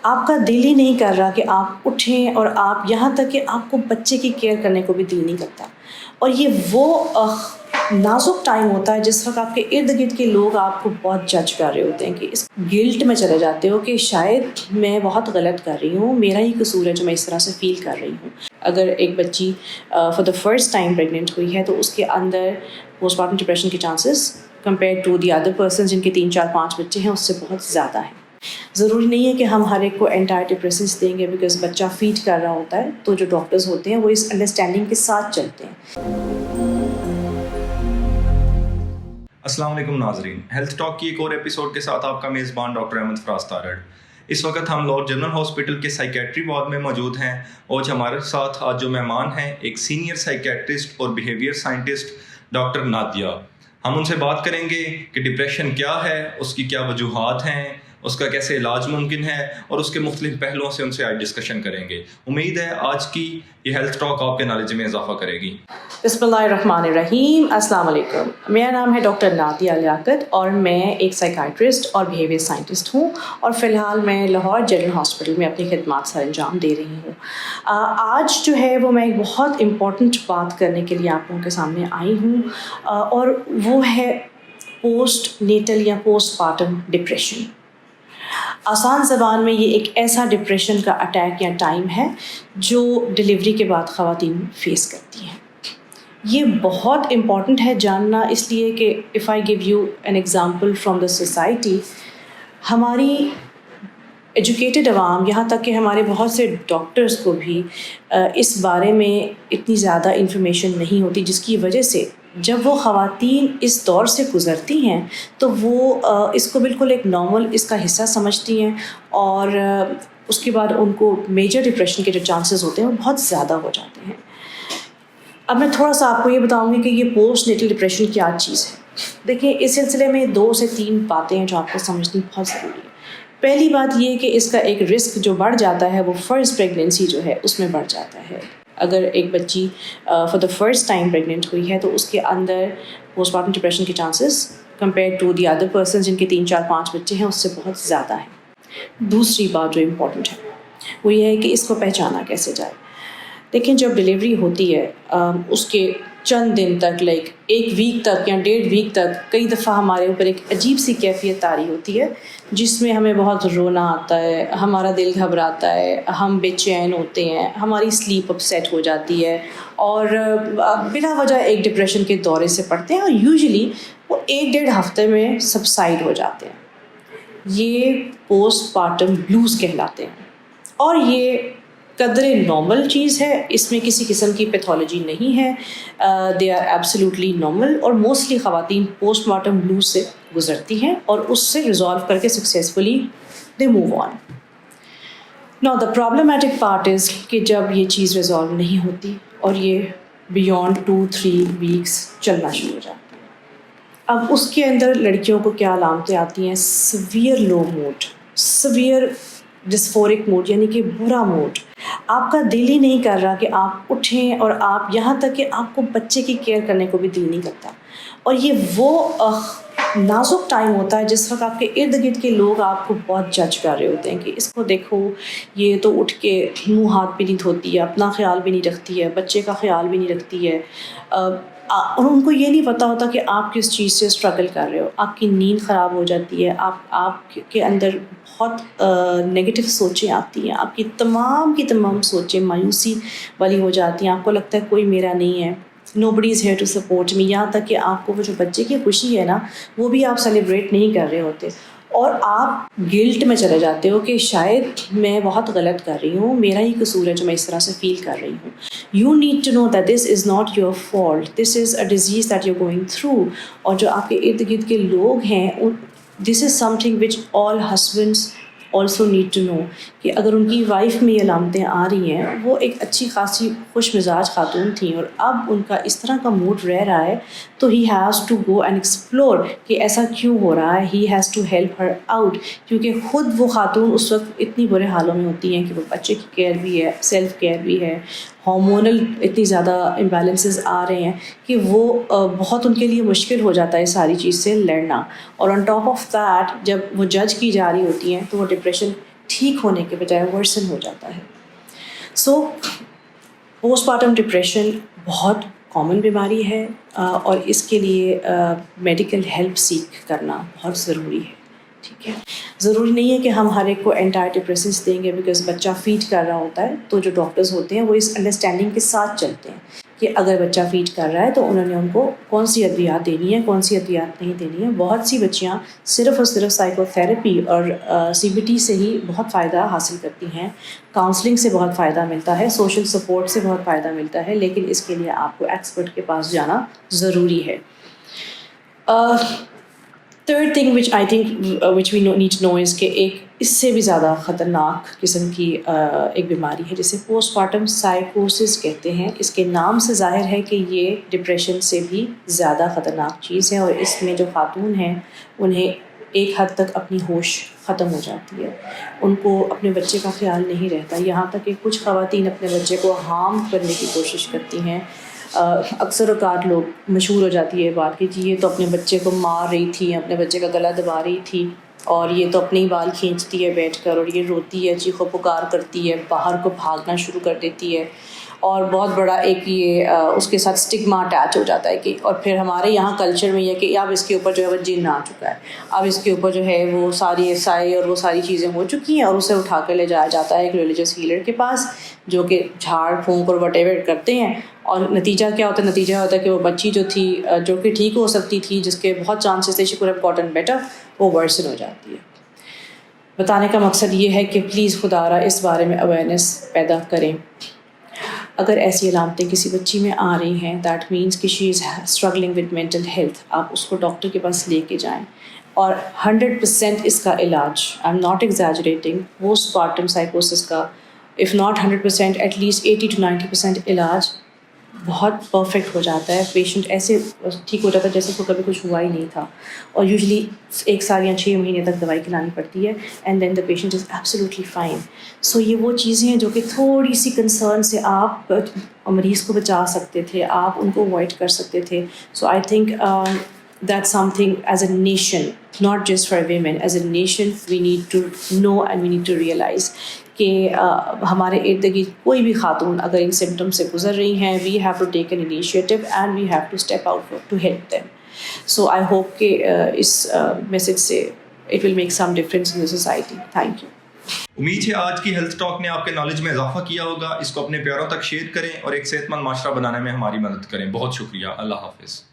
آپ کا دل ہی نہیں کر رہا کہ آپ اٹھیں، اور آپ یہاں تک کہ آپ کو بچے کی کیئر کرنے کو بھی دل نہیں کرتا. اور یہ وہ نازک ٹائم ہوتا ہے جس وقت آپ کے ارد گرد کے لوگ آپ کو بہت جج کر رہے ہوتے ہیں کہ اس گلٹ میں چلے جاتے ہو کہ شاید میں بہت غلط کر رہی ہوں، میرا ہی قصور ہے جو میں اس طرح سے فیل کر رہی ہوں. اگر ایک بچی for the first time pregnant ہوئی ہے تو اس کے اندر پوسٹ پارٹم ڈپریشن کے chances compare to the other person جن کے 3 4 5 بچے ہیں اس سے بہت زیادہ ہیں. ضروری نہیں ہے کہ ہم ہر ایک کو اینٹی ڈپریسنٹس دیں گے بیکاز بچہ فیڈ کر رہا ہوتا ہے. تو جو ڈاکٹرز ہوتے ہیں وہ اس انڈرسٹینڈنگ کے ساتھ چلتے ہیں. السلام علیکم ناظرین، ہیلتھ ٹاک کی ایک اور ایپیسوڈ کے ساتھ آپ کا میزبان ڈاکٹر احمد فراز تارڑ. اس وقت ہم لارڈ جنرل ہاسپٹل کے سائیکیٹری وارڈ میں موجود ہیں اور ہمارے ساتھ آج جو مہمان ہیں ایک سینئر سائیکیٹرسٹ اور بیہیویئر سائنٹسٹ ڈاکٹر نادیہ. ہم ان سے بات کریں گے کہ ڈپریشن کیا ہے، اس کی کیا وجوہات ہیں، اس کا کیسے علاج ممکن ہے، اور اس کے مختلف پہلوؤں سے ان سے آج ڈسکشن کریں گے. امید ہے آج کی یہ ہیلتھ ٹاک آپ کے نالج میں اضافہ کرے گی. بسم اللہ الرحمن الرحیم. السلام علیکم. میرا نام ہے ڈاکٹر نادیہ لیاقت اور میں ایک سائیکائٹرسٹ اور بیہیویئر سائنٹسٹ ہوں، اور فی الحال میں لاہور جنرل ہاسپٹل میں اپنی خدمات سر انجام دے رہی ہوں. آج جو ہے وہ میں ایک بہت امپورٹنٹ بات کرنے کے لیے آپ لوگوں کے سامنے آئی ہوں، اور وہ ہے پوسٹ نیٹل یا پوسٹ پارٹم ڈپریشن. آسان زبان میں یہ ایک ایسا ڈپریشن کا اٹیک یا ٹائم ہے جو ڈلیوری کے بعد خواتین فیس کرتی ہیں. یہ بہت امپورٹنٹ ہے جاننا، اس لیے کہ if I give you an example from the society, ہماری ایجوکیٹڈ عوام یہاں تک کہ ہمارے بہت سے ڈاکٹرز کو بھی اس بارے میں اتنی زیادہ انفارمیشن نہیں ہوتی، جس کی وجہ سے جب وہ خواتین اس دور سے گزرتی ہیں تو وہ اس کو بالکل ایک نارمل اس کا حصہ سمجھتی ہیں، اور اس کے بعد ان کو میجر ڈپریشن کے جو چانسز ہوتے ہیں وہ بہت زیادہ ہو جاتے ہیں. اب میں تھوڑا سا آپ کو یہ بتاؤں گی کہ یہ پوسٹ نیٹل ڈپریشن کیا چیز ہے. دیکھیں، اس سلسلے میں 2 سے 3 باتیں ہیں جو آپ کو سمجھنی بہت ضروری ہے. پہلی بات یہ کہ اس کا ایک رسک جو بڑھ جاتا ہے وہ فرسٹ پریگننسی جو ہے اس میں بڑھ جاتا ہے. اگر ایک بچی for the first time pregnant ہوئی ہے تو اس کے اندر پوسٹ پارٹم ڈپریشن کے chances compare to the other person جن کے 3 4 5 بچے ہیں اس سے بہت زیادہ ہیں. دوسری بات جو امپورٹنٹ ہے وہ یہ ہے کہ اس کو پہچانا کیسے جائے. دیکھیں، جب ڈلیوری ہوتی ہے اس کے چند دن تک، لائک 1 ویک تک یا 1.5 ویک تک، کئی دفعہ ہمارے اوپر ایک عجیب سی کیفیت طاری ہوتی ہے جس میں ہمیں بہت رونا آتا ہے، ہمارا دل گھبراتا ہے، ہم بے چین ہوتے ہیں، ہماری سلیپ اپسیٹ ہو جاتی ہے، اور بلا وجہ ایک ڈپریشن کے دورے سے پڑتے ہیں، اور یوزلی وہ 1-1.5 ہفتے میں سبسائڈ ہو جاتے ہیں. یہ پوسٹ پارٹم بلوز کہلاتے ہیں، اور یہ قدرے نارمل چیز ہے. اس میں کسی قسم کی پیتھولوجی نہیں ہے. دے آر ایبسلیوٹلی نارمل، اور موسٹلی خواتین پوسٹ مارٹم بلوز سے گزرتی ہیں اور اس سے ریزالو کر کے successfully they move on. Now the problematic part is کہ جب یہ چیز ریزالو نہیں ہوتی اور یہ بیونڈ 2-3 ویکس چلنا شروع ہو جاتا ہے. اب اس کے اندر لڑکیوں کو کیا علامتیں آتی ہیں؟ Severe low mood, severe dysphoric mood, یعنی کہ برا موڈ. آپ کا دل ہی نہیں کر رہا کہ آپ اٹھیں، اور آپ یہاں تک کہ آپ کو بچے کی کیئر کرنے کو بھی دل نہیں کرتا. اور یہ وہ نازک ٹائم ہوتا ہے جس وقت آپ کے ارد گرد کے لوگ آپ کو بہت جج کر رہے ہوتے ہیں کہ اس کو دیکھو، یہ تو اٹھ کے منہ ہاتھ بھی نہیں دھوتی ہے، اپنا خیال بھی نہیں رکھتی ہے، بچے کا خیال بھی نہیں رکھتی ہے، اور ان کو یہ نہیں پتہ ہوتا کہ آپ کس چیز سے اسٹرگل کر رہے ہو. آپ کی نیند خراب ہو جاتی ہے، آپ کے اندر بہت نگیٹو سوچیں آتی ہیں، آپ کی تمام سوچیں مایوسی والی ہو جاتی ہیں. آپ کو لگتا ہے کوئی میرا نہیں ہے، nobody is here to support me. یہاں تک کہ آپ کو وہ جو بچے کی خوشی ہے نا وہ بھی آپ سیلیبریٹ نہیں کر رہے ہوتے، اور آپ گلٹ میں چلے جاتے ہو کہ شاید میں بہت غلط کر رہی ہوں، میرا ہی قصور ہے جو میں اس طرح سے فیل کر رہی ہوں. You need to know that this is not your fault. This is a disease that you're going through. اور جو آپ کے ارد گرد کے لوگ ہیں، this is something which all husbands also need to know کہ اگر ان کی وائف میں یہ علامتیں آ رہی ہیں، وہ ایک اچھی خاصی خوش مزاج خاتون تھیں اور اب ان کا اس طرح کا موڈ رہ رہا ہے، تو he has to go and explore کہ ایسا کیوں ہو رہا ہے. he has to help her out کیونکہ خود وہ خاتون اس وقت اتنی برے حالوں میں ہوتی ہیں کہ وہ بچے کی کیئر بھی ہے، سیلف کیئر بھی ہے، ہارمونل اتنی زیادہ امبیلنسز آ رہے ہیں کہ وہ بہت ان کے لیے مشکل ہو جاتا ہے ساری چیز سے لڑنا. اور آن ٹاپ آف دیٹ جب وہ جج کی جا رہی ہوتی ہیں تو وہ ڈپریشن ٹھیک ہونے کے بجائے ورسن ہو جاتا ہے. سو پوسٹ پارٹم ڈپریشن بہت کامن بیماری ہے اور اس کے لیے میڈیکل ہیلپ سیکھ کرنا بہت ضروری ہے. ٹھیک ہے, ضروری نہیں ہے کہ ہم ہر ایک کو اینٹی ڈپریسنٹس دیں گے بیکاز بچہ فیڈ کر رہا ہوتا ہے. تو جو ڈاکٹرز ہوتے ہیں وہ اس انڈرسٹینڈنگ کے ساتھ چلتے ہیں کہ اگر بچہ فیڈ کر رہا ہے تو انہوں نے ان کو کون سی ادویات دینی ہے, کون سی ادویات نہیں دینی ہے. بہت سی بچیاں صرف اور صرف سائیکو تھراپی اور CBT سے ہی بہت فائدہ حاصل کرتی ہیں, کاؤنسلنگ سے بہت فائدہ ملتا ہے, سوشل سپورٹ سے بہت فائدہ ملتا ہے, لیکن اس کے لیے آپ کو ایکسپرٹ کے پاس جانا ضروری ہے. Third thing which I think which we need to know is کہ ایک اس سے بھی زیادہ خطرناک قسم کی ایک بیماری ہے جسے پوسٹ پارٹم سائیکوسس کہتے ہیں. اس کے نام سے ظاہر ہے کہ یہ ڈپریشن سے بھی زیادہ خطرناک چیز ہے, اور اس میں جو خاتون ہیں انہیں ایک حد تک اپنی ہوش ختم ہو جاتی ہے, ان کو اپنے بچے کا خیال نہیں رہتا, یہاں تک کہ کچھ خواتین اپنے بچے کو ہارم کرنے کی کوشش کرتی ہیں. اکثر اوقات لوگ مشہور ہو جاتی ہے بات کہ جی یہ تو اپنے بچے کو مار رہی تھی, اپنے بچے کا گلا دبا رہی تھی, اور یہ تو اپنے ہی بال کھینچتی ہے بیٹھ کر, اور یہ روتی ہے, چیخو پکار کرتی ہے, باہر کو بھاگنا شروع کر دیتی ہے, اور بہت بڑا ایک یہ اس کے ساتھ اسٹگما اٹیچ ہو جاتا ہے کہ, اور پھر ہمارے یہاں کلچر میں یہ کہ اب اس کے اوپر جو ہے وہ جن آ چکا ہے, اب اس کے اوپر جو ہے وہ ساری سائے اور وہ ساری چیزیں ہو چکی ہیں, اور اسے اٹھا کے لے جایا جاتا ہے ایک ریلیجس ہیلر کے پاس جو کہ جھاڑ پھونک اور وٹ ایور کرتے ہیں. اور نتیجہ کیا ہوتا ہے؟ نتیجہ ہوتا ہے کہ وہ بچی جو تھی جو کہ ٹھیک ہو سکتی تھی, جس کے بہت چانسز تھے she could have gotten better, وہ ورسن ہو جاتی ہے. بتانے کا مقصد یہ ہے کہ پلیز خدا را اس بارے میں اویئرنیس پیدا کریں. اگر ایسی علامتیں کسی بچی میں آ رہی ہیں دیٹ مینس کہ شی از اسٹرگلنگ ود مینٹل ہیلتھ, آپ اس کو ڈاکٹر کے پاس لے کے جائیں. اور 100% اس کا علاج, I am not exaggerating, postpartum سائیکوسس کا if not 100% at least 80 to 90% علاج بہت پرفیکٹ ہو جاتا ہے. پیشنٹ ایسے ٹھیک ہو جاتا ہے جیسے اس کو کبھی کچھ ہوا ہی نہیں تھا, اور یوزلی 1 سال یا 6 مہینے تک دوائی کھلانی پڑتی ہے, and then the patient is absolutely fine. So یہ وہ چیزیں ہیں جو کہ تھوڑی سی کنسرن سے آپ مریض کو بچا سکتے تھے, آپ ان کو اوائڈ کر سکتے تھے. So I think that's something as a nation, not just for women, as a nation we need to know and we need to realize کہ ہمارے ارد گرد کوئی بھی خاتون اگر ان سمٹم سے گزر رہی ہیں, we have to take an initiative and we have to step out to help them. So I hope کہ اس میسج سے it will make some difference in the society. Thank you. امید ہے آج کی ہیلتھ ٹاک نے آپ کے knowledge میں اضافہ کیا ہوگا. اس کو اپنے پیاروں تک شیئر کریں اور ایک صحت مند معاشرہ بنانے میں ہماری مدد کریں. بہت شکریہ. اللہ حافظ.